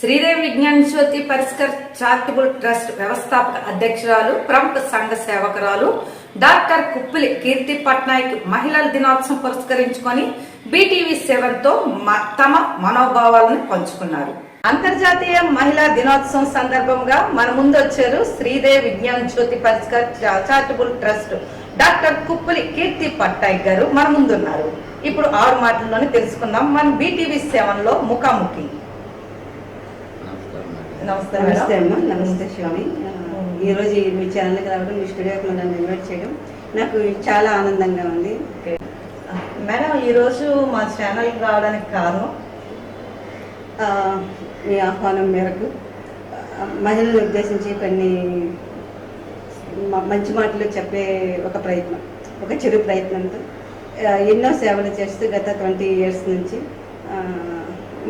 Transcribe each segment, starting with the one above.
శ్రీదేవి విజ్ఞాన జ్యోతి పరిష్కర్ charitable trust వ్యవస్థాపక అధ్యక్షురాలు ప్రముఖ సంఘ సేవకురాలు డాక్టర్ కుప్పిలి కీర్తి పట్నాయక్ మహిళల దినోత్సవం పురస్కరించుకొని బీటీవీ 7తో తమ మనోభావాలను పంచుకున్నారు. అంతర్జాతీయ మహిళా దినోత్సవం సందర్భంగా మన ముందు వచ్చారు శ్రీదేవి విజ్ఞాన జ్యోతి పరిష్కర్ చారిటబుల్ ట్రస్ట్ డాక్టర్ కుప్పిలి కీర్తి పట్నాయక్ గారు మన ముందున్నారు. ఇప్పుడు 6 మాటల్లోనే తెలుసుకుందాం మన బీటీవీ 7లో ముఖాముఖి. నమస్తే అమ్మా. నమస్తే స్వామి. ఈరోజు మీ ఛానల్కి రావడం, మీ స్టూడియోకి నన్ను ఇన్వైట్ చేయడం నాకు చాలా ఆనందంగా ఉంది. మేడం, ఈరోజు మా ఛానల్కి రావడానికి కారణం మీ ఆహ్వానం మేరకు మహిళలను ఉద్దేశించి కొన్ని మంచి మాటలు చెప్పే ఒక చిరు ప్రయత్నంతో ఎన్నో సేవలు చేస్తూ గత 20 years నుంచి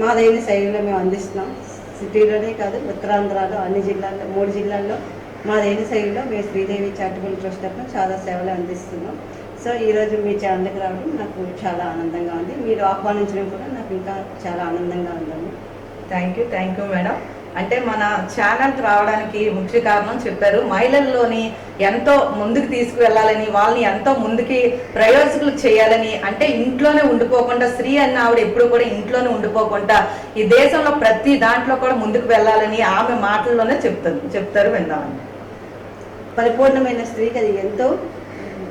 మాదైన శైలిలో మేము అందిస్తున్నాం. సిటీలోనే కాదు, ఉత్తరాంధ్రలో అన్ని జిల్లాల్లో 3 జిల్లాల్లో మాదైన శైలిలో మేము శ్రీదేవి చారిటబుల్ ట్రస్ట్ తరఫున చాలా సేవలు అందిస్తున్నాం. సో ఈరోజు మీ ఛానల్కి రావడం నాకు చాలా ఆనందంగా ఉంది. మీరు ఆహ్వానించడం కూడా నాకు ఇంకా చాలా ఆనందంగా ఉందండి. Thank you madam. అంటే మన ఛానల్కి రావడానికి ముఖ్య కారణం చెప్పారు, మహిళల్లోని ఎంతో ముందుకు తీసుకువెళ్ళాలని, వాళ్ళని ఎంతో ముందుకి ప్రయోజకులు చేయాలని, అంటే ఇంట్లోనే ఉండిపోకుండా స్త్రీ అన్న ఆవిడ ఎప్పుడు కూడా ఇంట్లోనే ఉండిపోకుండా ఈ దేశంలో ప్రతి దాంట్లో కూడా ముందుకు వెళ్ళాలని ఆమె మాటల్లోనే చెప్తారు విందామని. పరిపూర్ణమైన స్త్రీకి అది ఎంతో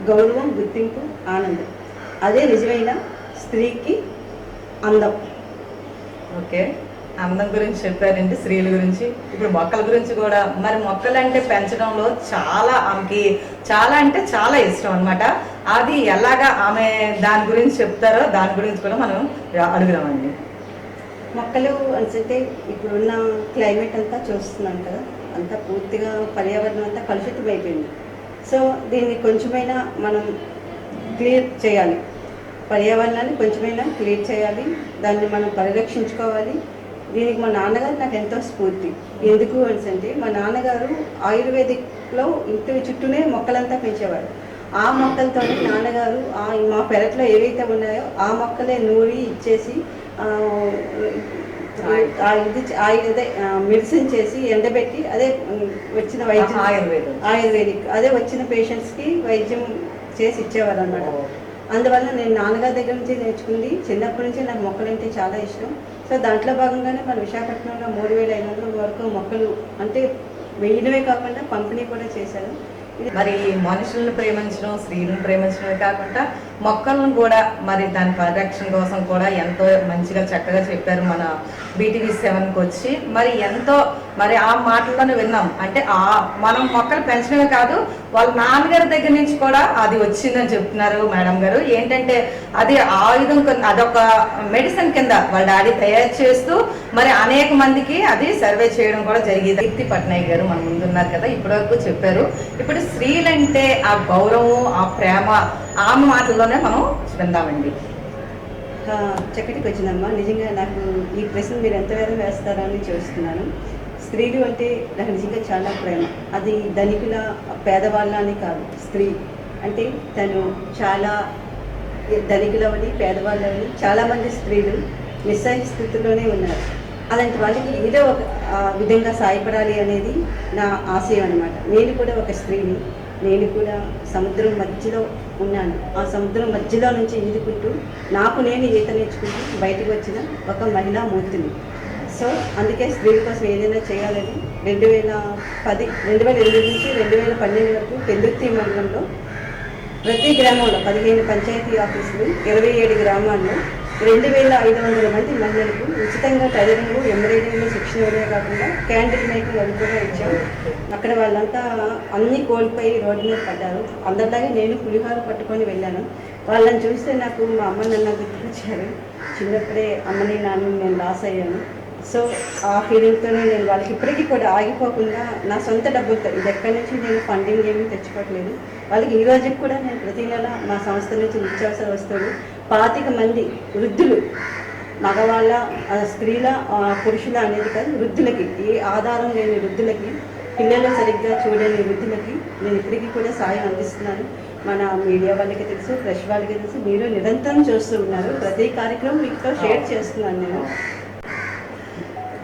గౌరవం, గుర్తింపు, ఆనందం. అదే నిజమైన స్త్రీకి అందం. ఓకే, అందం గురించి చెప్పారండి, స్త్రీల గురించి. ఇప్పుడు మొక్కల గురించి కూడా, మరి మొక్కలు అంటే పెంచడంలో ఆమెకి చాలా ఇష్టం అనమాట. అది ఎలాగా ఆమె దాని గురించి చెప్తారో దాని గురించి కూడా మనం అడుగుదామండి. మొక్కలు అంటే ఇప్పుడున్న క్లైమేట్ అంతా చూస్తున్నాం కదా, అంతా పూర్తిగా పర్యావరణం అంతా కలుషితం అయిపోయింది. సో దీన్ని కొంచెమైనా మనం క్లియర్ చేయాలి, పర్యావరణాన్ని కొంచెమైనా క్లియర్ చేయాలి, దాన్ని మనం పరిరక్షించుకోవాలి. దీనికి మా నాన్నగారు నాకు ఎంతో స్ఫూర్తి. ఎందుకు అంటే మా నాన్నగారు ఆయుర్వేదిక్లో ఇంటి చుట్టూనే మొక్కలంతా పెంచేవాడు. ఆ మొక్కలతోనే నాన్నగారు మా పెరట్లో ఏవైతే ఉన్నాయో ఆ మొక్కలే నూరి ఇచ్చేసి మెడిసిన్ చేసి ఎండబెట్టి అదే వచ్చిన వైద్యం ఆయుర్వేదిక్ అదే వచ్చిన పేషెంట్స్కి వైద్యం చేసి ఇచ్చేవారు అన్నమాట. అందువల్ల నేను నాన్నగారి దగ్గర నుంచి నేర్చుకుంది. చిన్నప్పటి నుంచి నాకు మొక్కలంటే చాలా ఇష్టం. సో దాంట్లో భాగంగానే మన విశాఖపట్నంలో 3500 వరకు మొక్కలు అంటే వేయడమే కాకుండా పంపిణీ కూడా చేశాను. మరి మనుషులను ప్రేమించడం, స్త్రీలను ప్రేమించడమే కాకుండా మొక్కలను కూడా మరి దాని పరిరక్షణ కోసం కూడా ఎంతో మంచిగా చక్కగా చెప్పారు మన బీటీవీ 7కి వచ్చి. మరి ఎంతో మరి ఆ మాటల్లోనే విన్నాం. అంటే మనం మొక్కలు పెంచడమే కాదు, వాళ్ళ నాన్నగారి దగ్గర నుంచి కూడా అది వచ్చిందని చెప్తున్నారు మేడం గారు. ఏంటంటే అది ఆయుధం, అదొక మెడిసిన్ కింద వాళ్ళ డాడీ తయారు చేస్తూ మరి అనేక మందికి అది సర్వే చేయడం కూడా జరిగింది. కీర్తి పట్నాయక్ గారు మన ముందున్నారు కదా, ఇప్పటివరకు చెప్పారు. ఇప్పుడు స్త్రీలంటే ఆ గౌరవం, ఆ ప్రేమ ఆమె మాటల్లోనే మనం విందామండి. చక్కటికి వచ్చిందమ్మా. నిజంగా నాకు ఈ ప్రశ్న మీరు ఎంతవరకు వేస్తారని చూస్తున్నాను. స్త్రీలు అంటే నాకు నిజంగా చాలా ప్రేమ. అది ధనికుల పేదవాళ్ళ అని కాదు. స్త్రీ అంటే తను చాలా ధనికులవని పేదవాళ్ళని చాలామంది స్త్రీలు నిస్సహాయ స్థితిలోనే ఉన్నారు. అలాంటి వాళ్ళకి ఏదో ఒక విధంగా సాయపడాలి అనేది నా ఆశయం అనమాట. నేను కూడా ఒక స్త్రీని, నేను కూడా సముద్రం మధ్యలో ఉన్నాను. ఆ సముద్రం మధ్యలో నుంచి ఈదుకుంటూ నాకు నేను ఈత నేర్చుకుంటూ బయటకు వచ్చిన ఒక మహిళా మూర్తిని. సో అందుకే స్త్రీల కోసం ఏదైనా చేయాలని 2008 నుంచి 2012 వరకు పెందుర్తి మండలంలో ప్రతి గ్రామంలో 15 పంచాయతీ ఆఫీసులు, 27 గ్రామాల్లో 2500 మంది మహిళలకు ఉచితంగా టైలరింగ్, ఎంబ్రాయిడరీలో శిక్షణ ఇవ్వడమే కాకుండా క్యాండిల్ మేకింగ్ అది కూడా ఇచ్చాం. అక్కడ వాళ్ళంతా అన్నీ కోల్పోయి రోడ్డు మీద పడ్డారు. అందరిలాగే నేను పులిహోర పట్టుకొని వెళ్ళాను. వాళ్ళని చూస్తే నాకు మా అమ్మ నాన్న గుర్తుకొచ్చారు. చిన్నప్పుడే అమ్మని నాన్నని నేను లాస్ అయ్యాను. సో ఆ ఫీలింగ్తోనే నేను వాళ్ళకి ఇప్పటికీ కూడా ఆగిపోకుండా నా సొంత డబ్బులతో, ఇది ఎక్కడి నుంచి నేను ఫండింగ్ ఏమీ తెచ్చుకోవట్లేదు, వాళ్ళకి ఈ రోజుకి కూడా నేను ప్రతి నెల మా సంస్థ నుంచి నిత్యావసర వస్తువులు 25 మంది వృద్ధులు, మగవాళ్ళ, స్త్రీల, పురుషుల అనేది కాదు, వృద్ధులకి, ఏ ఆధారం లేని వృద్ధులకి, పిల్లలు సరిగ్గా చూడని వృద్ధులకి నేను ఇప్పటికీ కూడా సాయం అందిస్తున్నాను. మన మీడియా వాళ్ళకి తెలుసు, ప్రెస్ వాళ్ళకి తెలుసు, మీరు నిరంతరం చూస్తూ ఉన్నారు. ప్రతి కార్యక్రమం మీతో షేర్ చేస్తున్నాను నేను.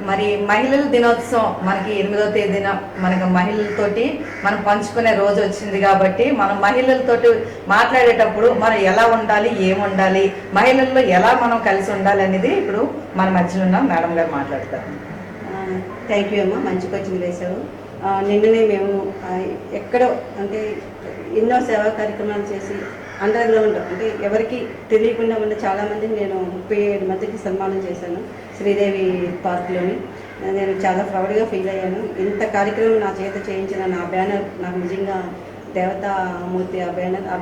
మరి మహిళల దినోత్సవం మనకి 8వ తేదీన మనకి మహిళలతోటి మనం పంచుకునే రోజు వచ్చింది కాబట్టి మనం మహిళలతోటి మాట్లాడేటప్పుడు మనం ఎలా ఉండాలి, ఏముండాలి, మహిళల్లో ఎలా మనం కలిసి ఉండాలి అనేది ఇప్పుడు మన మధ్యలో ఉన్న మేడం గారు మాట్లాడతారు. థ్యాంక్ యూ అమ్మ, మంచి క్వశ్చన్ వేశావు. నిన్ననే మేము ఎక్కడో అంటే ఎన్నో సేవా కార్యక్రమాలు చేసి అండర్ గ్రౌండ్ అంటే ఎవరికి తెలియకుండా ఉన్న చాలామందిని నేను 37 మందికి సన్మానం చేశాను శ్రీదేవి పార్క్లోని. నేను చాలా ప్రౌడ్గా ఫీల్ అయ్యాను. ఇంత కార్యక్రమం నా చేత చేయించిన నా బ్యానర్ నాకు నిజంగా దేవతామూర్తి. ఆ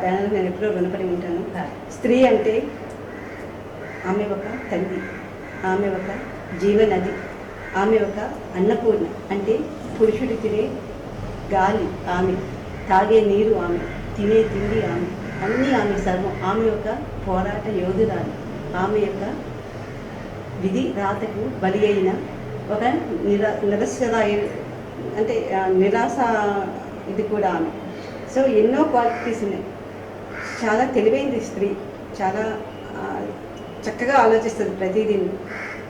బ్యానర్ నేను ఎప్పుడూ రుణపడి ఉంటాను. స్త్రీ అంటే ఆమె ఒక తల్లి, ఆమె ఒక జీవనది, ఆమె ఒక అన్నపూర్ణ. అంటే పురుషుడు తినే గాలి ఆమె, తాగే నీరు ఆమె, తినే తిండి ఆమె, అన్నీ ఆమె సర్వం. ఆమె యొక్క పోరాట యోధురాలు, ఆమె యొక్క విధి రాతకు బలి అయిన ఒక నిరాశ ఇది కూడా ఆమె. సో ఎన్నో క్వాలిటీస్ ఉన్నాయి. చాలా తెలివైంది స్త్రీ, చాలా చక్కగా ఆలోచిస్తుంది ప్రతిదీ.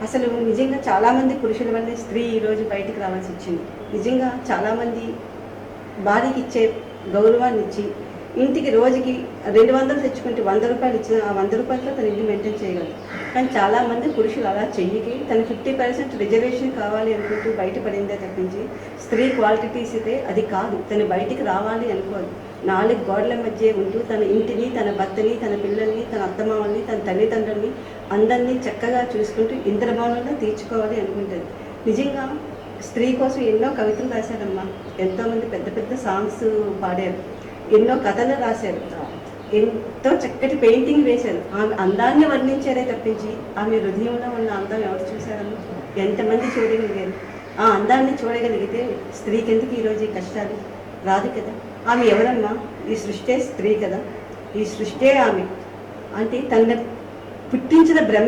అసలు నిజంగా చాలామంది పురుషుల వల్లే స్త్రీ ఈరోజు బయటికి రావాల్సి వచ్చింది. నిజంగా చాలామంది భార్యకి ఇచ్చే గౌరవాన్ని ఇచ్చి ఇంటికి రోజుకి 200 తెచ్చుకుంటే 100 రూపాయలు ఇచ్చిన ఆ 100 రూపాయలతో తన ఇల్లు మెయింటైన్ చేయగలరు. కానీ చాలామంది పురుషులు అలా చెయ్యకి తన 50% రిజర్వేషన్ కావాలి అనుకుంటూ బయటపడిందే తప్పించి స్త్రీ క్వాలిటీస్ అయితే అది కాదు. తను బయటికి రావాలి అనుకోదు. 4 గోడల మధ్య ఉంటూ తన ఇంటిని, తన భర్తని, తన పిల్లల్ని, తన అత్తమామల్ని, తన తల్లిదండ్రుల్ని అందరినీ చక్కగా చూసుకుంటూ ఇంద్రభవనంలో తీర్చుకోవాలి అనుకుంటుంది. నిజంగా స్త్రీ కోసం ఎన్నో కవితలు రాశారమ్మా, ఎంతోమంది పెద్ద పెద్ద సాంగ్స్ పాడారు, ఎన్నో కథలు రాశారు, ఎంతో చక్కటి పెయింటింగ్ వేశారు. ఆమె అందాన్ని వర్ణించారే తప్పించి ఆమె హృదయంలో ఉన్న అందం ఎవరు చూశారమ్మా? ఎంతమంది చూడగలిగారు? ఆ అందాన్ని చూడగలిగితే స్త్రీకి ఎందుకు ఈరోజు ఈ కష్టాలు రాదు కదా. ఆమె ఎవరమ్మా? ఈ సృష్టే స్త్రీ కదా, ఈ సృష్టే ఆమె. అంటే తన పుట్టించిన బ్రహ్మ